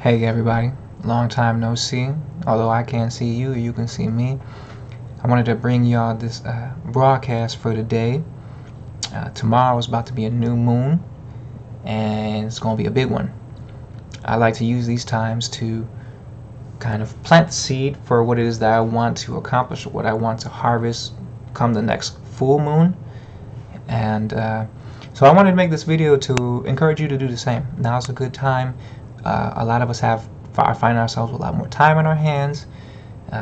Hey everybody, long time no see. Although I can't see you, you can see me. I wanted to bring y'all this broadcast for today. Tomorrow is about to be a new moon, and it's going to be a big one. I like to use these times to kind of plant the seed for what it is that I want to accomplish, what I want to harvest come the next full moon. And so I wanted to make this video to encourage you to do the same. Now's a good time. A lot of us find ourselves with a lot more time on our hands.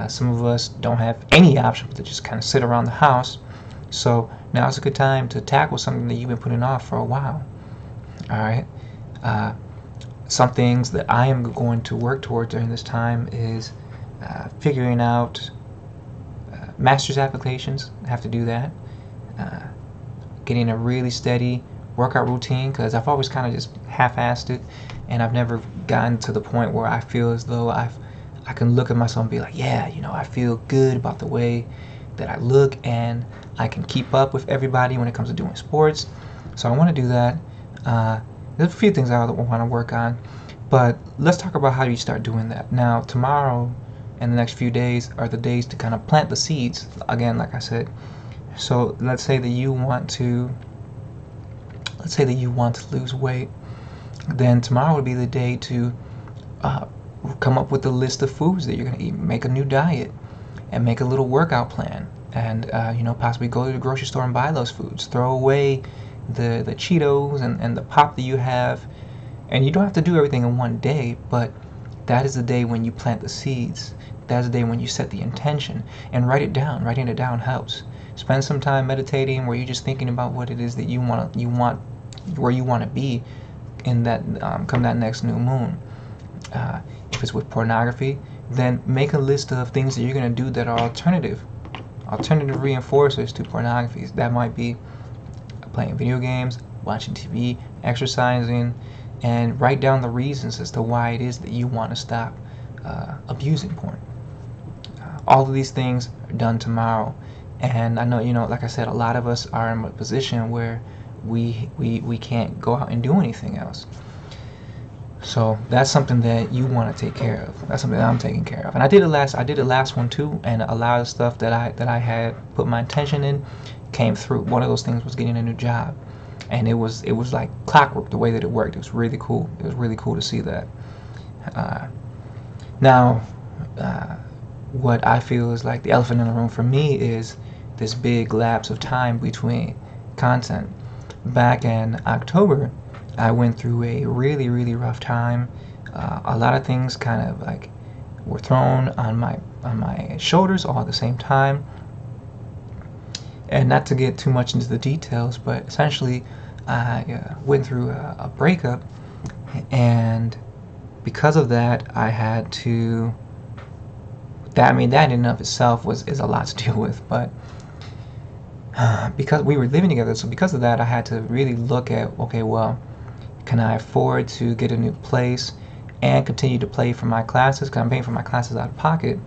Some of us don't have any option but to just kind of sit around the house. So now's a good time to tackle something that you've been putting off for a while. Alright? Some things that I am going to work toward during this time is figuring out master's applications. I have to do that. Getting a really steady workout routine, because I've always kind of just half-assed it, and I've never gotten to the point where I feel as though I can look at myself and be like, yeah, you know, I feel good about the way that I look, and I can keep up with everybody when it comes to doing sports. So I want to do that. There's a few things I want to work on, but let's talk about how you start doing that. Now, tomorrow and the next few days are the days to kind of plant the seeds, again, like I said. So let's say that you want to lose weight. Then tomorrow would be the day to come up with a list of foods that you're going to eat. Make a new diet and make a little workout plan, and possibly go to the grocery store and buy those foods. Throw away the Cheetos and the pop that you have. And you don't have to do everything in one day, but that is the day when you plant the seeds. That's the day when you set the intention and write it down. Writing it down helps. Spend some time meditating where you're just thinking about what it is that you want, where you want to be in that come that next new moon. If it's with pornography, then make a list of things that you're going to do that are alternative reinforcers to pornography. That might be playing video games, watching TV, exercising, and write down the reasons as to why it is that you want to stop abusing porn. All of these things are done tomorrow. And I know, like I said, a lot of us are in a position where we can't go out and do anything else. So that's something that you want to take care of. That's something that I'm taking care of. And I did the last one too, and a lot of stuff that I had put my intention in came through. One of those things was getting a new job, and it was like clockwork the way that it worked. It was really cool. It was really cool to see that. Now, what I feel is like the elephant in the room for me is this big lapse of time between content. Back in October, I went through a really, really rough time. A lot of things kind of like were thrown on my shoulders all at the same time. And not to get too much into the details, but essentially I went through a breakup, and because of that, I had to. That in and of itself is a lot to deal with, but because we were living together, so because of that, I had to really look at, okay, well, can I afford to get a new place and continue to pay for my classes? Because I'm paying for my classes out of pocket,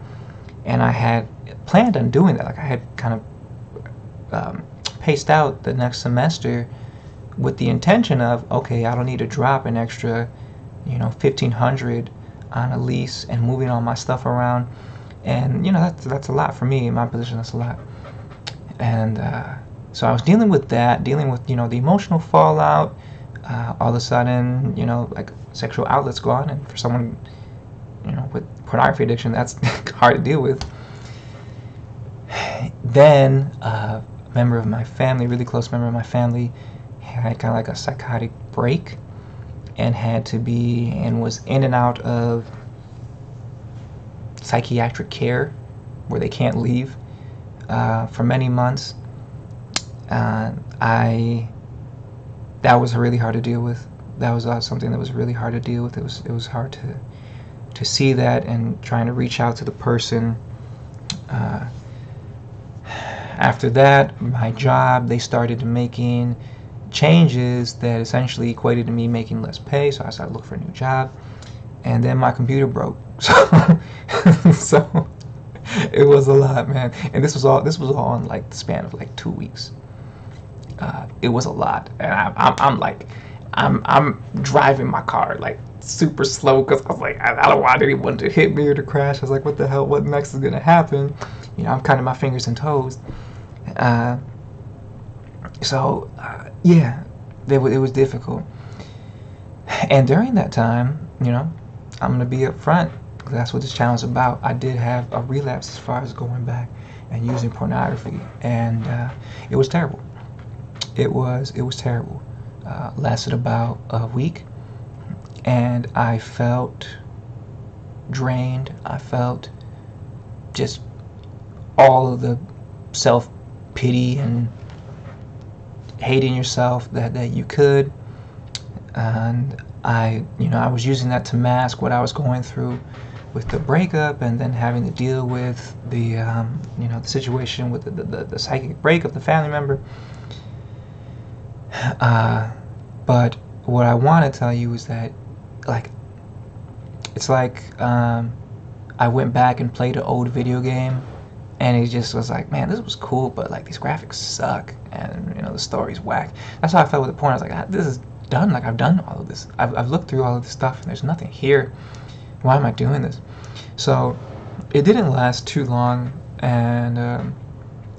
and I had planned on doing that. Like I had kind of paced out the next semester with the intention of, okay, I don't need to drop an extra, $1,500 on a lease and moving all my stuff around. And that's a lot for me in my position. That's a lot. And so I was dealing with that, the emotional fallout. All of a sudden, like sexual outlets gone, and for someone, with pornography addiction, that's hard to deal with. Then a member of my family, really close member of my family, had kind of like a psychotic break, and was in and out of psychiatric care where they can't leave for many months. That was really hard to deal with. That was something that was really hard to deal with. It was hard to see that, and trying to reach out to the person. After that, my job, they started making changes that essentially equated to me making less pay, so I started looking for a new job. And then my computer broke. So it was a lot, man. And this was all in like the span of like 2 weeks. It was a lot, and I'm driving my car like super slow because I was like, I don't want anyone to hit me or to crash. I was like, what the hell? What next is gonna happen? I'm counting my fingers and toes. Yeah, it was difficult. And during that time, I'm gonna be upfront. That's what this channel is about. I did have a relapse as far as going back and using pornography, and it was terrible. It was terrible. Lasted about a week, and I felt drained. I felt just all of the self-pity and hating yourself that you could. And I was using that to mask what I was going through with the breakup, and then having to deal with the the situation with the psychic breakup, the family member. But what I want to tell you is that, it's like I went back and played an old video game, and it just was like, man, this was cool, but like these graphics suck, and the story's whack. That's how I felt with the porn. I was like, this is done. Like, I've done all of this. I've looked through all of this stuff, and there's nothing here. Why am I doing this? So it didn't last too long, and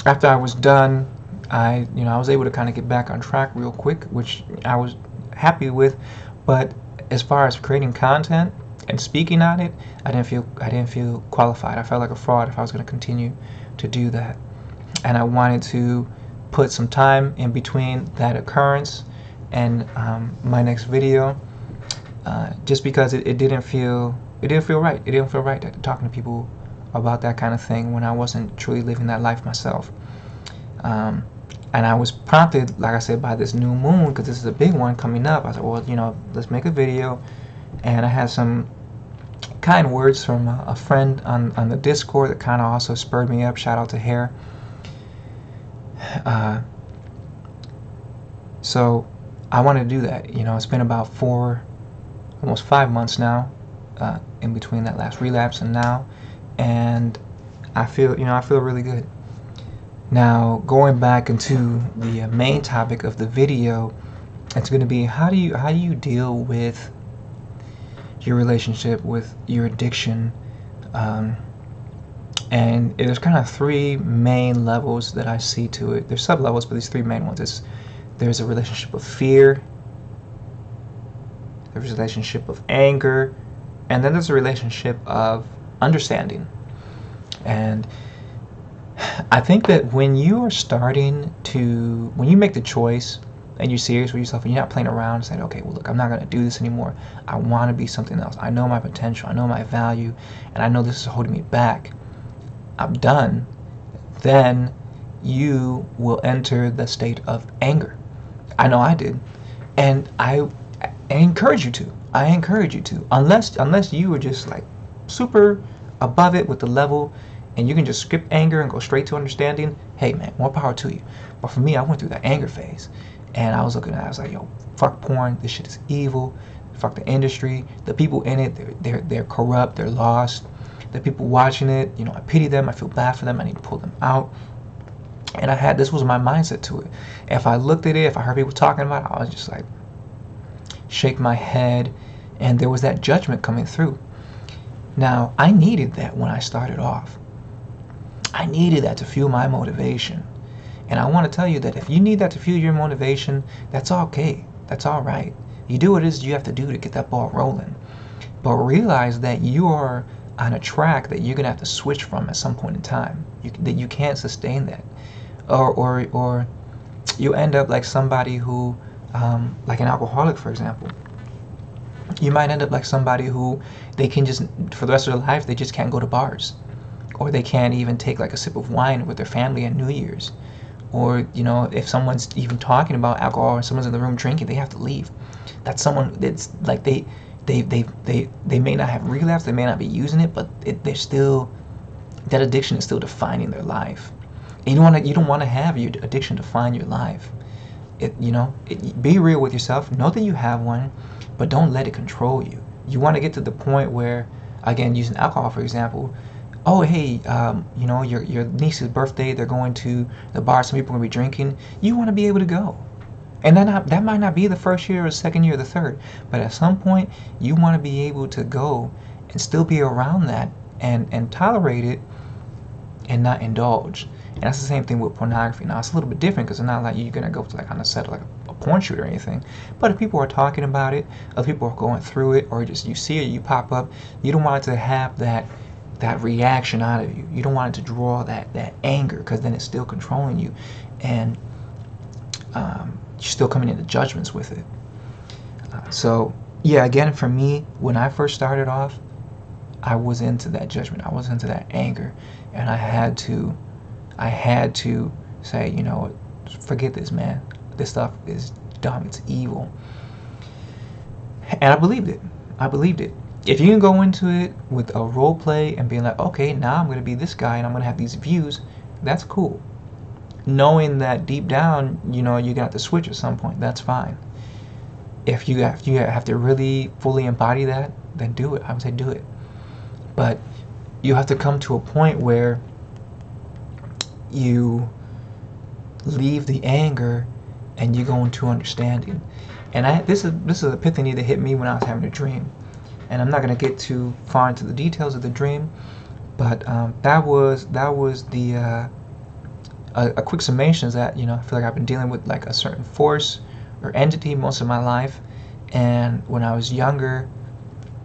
after I was done, I was able to kind of get back on track real quick, which I was happy with. But as far as creating content and speaking on it, I didn't feel qualified. I felt like a fraud if I was going to continue to do that. And I wanted to put some time in between that occurrence and my next video, just because it didn't feel right. It didn't feel right talking to people about that kind of thing when I wasn't truly living that life myself. And I was prompted, like I said, by this new moon, because this is a big one coming up. I said, well, let's make a video. And I had some kind words from a friend on the Discord that kind of also spurred me up. Shout out to Hair. So I wanted to do that. It's been about almost 5 months now, in between that last relapse and now, and I feel really good. Now, going back into the main topic of the video, it's going to be how do you deal with your relationship with your addiction, and there's kind of 3 main levels that I see to it. There's sub levels, but these 3 main ones. There's a relationship of fear, there's a relationship of anger, and then there's a relationship of understanding. And I think that when you make the choice and you're serious with yourself and you're not playing around and saying, okay, well, look, I'm not going to do this anymore. I want to be something else. I know my potential. I know my value. And I know this is holding me back. I'm done. Then you will enter the state of anger. I know I did. And I encourage you to. Unless you were just like super above it with the level, and you can just skip anger and go straight to understanding, hey man, more power to you. But for me, I went through that anger phase, and I was like, yo, fuck porn, this shit is evil, fuck the industry, the people in it, they're corrupt, they're lost, the people watching it, I pity them, I feel bad for them, I need to pull them out. And this was my mindset to it. If I looked at it, if I heard people talking about it, I was just like, shake my head, and there was that judgment coming through. Now, I needed that when I started off. I needed that to fuel my motivation. And I want to tell you that if you need that to fuel your motivation, that's okay. That's all right. You do what it is you have to do to get that ball rolling. But realize that you're on a track that you're going to have to switch from at some point in time. That you can't sustain that. Or you end up like somebody who, like an alcoholic, for example. You might end up like somebody who they can just, for the rest of their life, they just can't go to bars. Or they can't even take like a sip of wine with their family at New Year's. Or, if someone's even talking about alcohol or someone's in the room drinking, they have to leave. That's someone that's like they may not have relapsed, they may not be using it, but they're still, that addiction is still defining their life. And you don't want to have your addiction define your life. Be real with yourself. Know that you have one, but don't let it control you. You want to get to the point where, again, using alcohol for example, oh hey, your niece's birthday, they're going to the bar, some people are going to be drinking. You want to be able to go. And that might not be the first year or the second year or the third, but at some point you want to be able to go and still be around that and tolerate it and not indulge. And that's the same thing with pornography. Now it's a little bit different because it's not like you're gonna go to like on a set of like a porn shoot or anything. But if people are talking about it, other people are going through it, or just you see it, you pop up, you don't want it to have that reaction out of you. You don't want it to draw that anger, because then it's still controlling you, and you're still coming into judgments with it. So yeah, again, for me, when I first started off, I was into that judgment. I was into that anger, and I had to say, you know, forget this, man. This stuff is dumb. It's evil. And I believed it. If you can go into it with a role play and being like, okay, now I'm going to be this guy and I'm going to have these views, that's cool. Knowing that deep down, you know, you got to switch at some point, that's fine. If you have to really fully embody that, then do it. I would say do it. But you have to come to a point where you leave the anger and you go into understanding. And this is an epiphany that hit me when I was having a dream. And I'm not going to get too far into the details of the dream, but that was the a quick summation is that, you know, I feel like I've been dealing with like a certain force or entity most of my life, and when I was younger,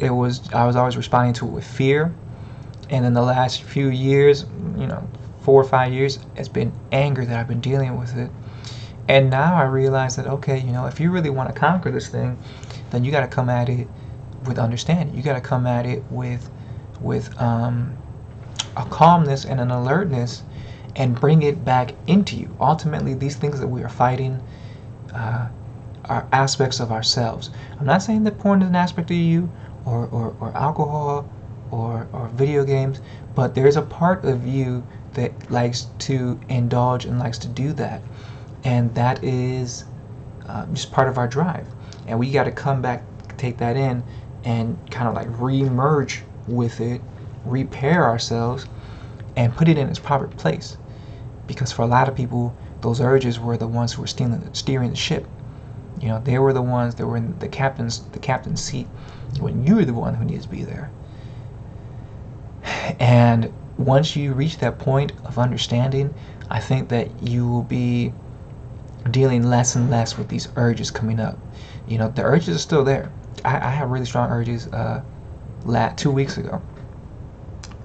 I was always responding to it with fear, and in the last few years, you know, 4 or 5 years, it's been anger that I've been dealing with it. And now I realize that, okay, you know, if you really want to conquer this thing, then you got to come at it with understanding. You got to come at it with a calmness and an alertness, and bring it back into you. Ultimately, these things that we are fighting are aspects of ourselves. I'm not saying that porn is an aspect of you, or alcohol, or video games, but there's a part of you that likes to indulge and likes to do that, and that is just part of our drive. And we got to come back, take that in, and kind of like re-merge with it, repair ourselves, and put it in its proper place. Because for a lot of people, those urges were the ones who were steering the ship. You know, they were the ones that were in the captain's seat when you were the one who needs to be there. And once you reach that point of understanding, I think that you will be dealing less and less with these urges coming up. You know, the urges are still there. I have really strong urges 2 weeks ago.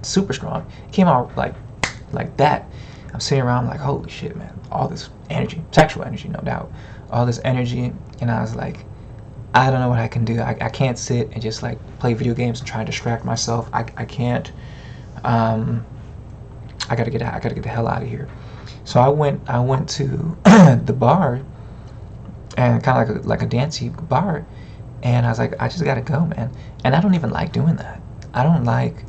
Super strong. It came out like that. I'm sitting around like, holy shit, man. All this energy, sexual energy, no doubt. All this energy, and I was like, I don't know what I can do. I can't sit and just like play video games and try to distract myself. I can't. I gotta get out. I gotta get the hell out of here. So I went to the bar, and kind of like a dancey bar, and I was like, I just gotta go, man. And I don't even like doing that. I don't like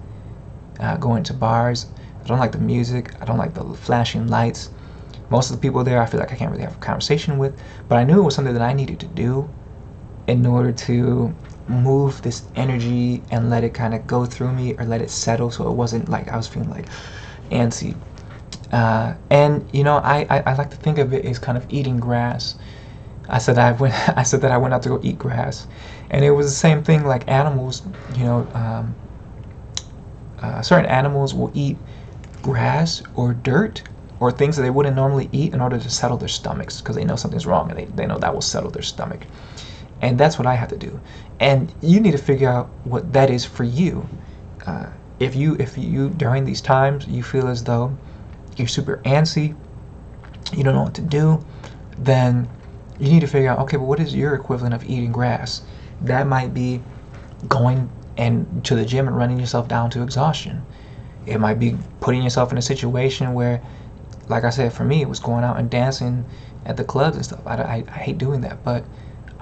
going to bars. I don't like the music. I don't like the flashing lights. Most of the people there, I feel like I can't really have a conversation with. But I knew it was something that I needed to do in order to move this energy and let it kind of go through me, or let it settle, so it wasn't like I was feeling like antsy. And you know, I like to think of it as kind of eating grass. I said that I went out to go eat grass, and it was the same thing. Like animals, you know, certain animals will eat grass or dirt or things that they wouldn't normally eat in order to settle their stomachs, because they know something's wrong, and they know that will settle their stomach. And that's what I have to do. And you need to figure out what that is for you. If you during these times you feel as though you're super antsy, you don't know what to do, then you need to figure out, okay, but what is your equivalent of eating grass? That might be going and to the gym and running yourself down to exhaustion. It might be putting yourself in a situation where, like I said, for me, it was going out and dancing at the clubs and stuff. I hate doing that, but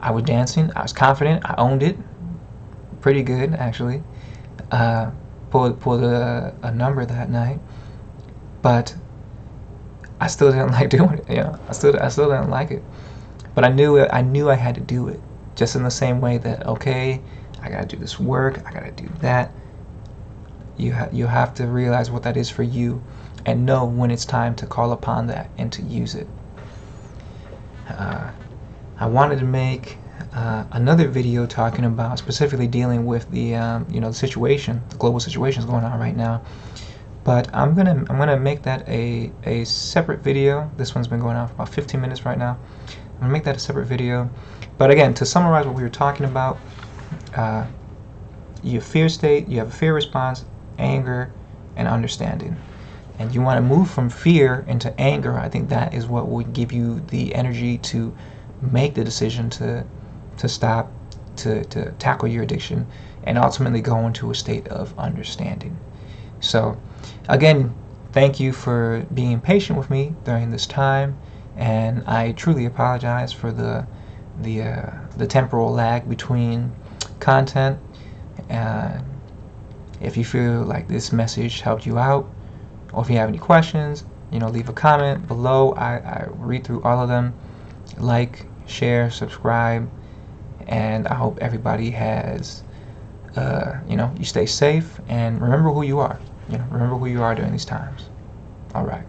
I was dancing. I was confident. I owned it pretty good, actually. Pulled a number that night, but I still didn't like doing it. You know, I still didn't like it. But I knew I had to do it, just in the same way that, okay, I gotta do this work. I gotta do that. You have to realize what that is for you, and know when it's time to call upon that and to use it. I wanted to make another video talking about specifically dealing with the the situation, the global situation is going on right now. But I'm gonna make that a separate video. This one's been going on for about 15 minutes right now. I'm gonna make that a separate video. But again, to summarize what we were talking about, your fear state, you have a fear response, anger, and understanding. And you want to move from fear into anger. I think that is what would give you the energy to make the decision to stop, to tackle your addiction, and ultimately go into a state of understanding. So again, thank you for being patient with me during this time, and I truly apologize for the temporal lag between content. If you feel like this message helped you out, or if you have any questions, leave a comment below. I read through all of them. Like, share, subscribe, and I hope everybody has, you stay safe, and remember who you are. Remember who you are during these times. All right.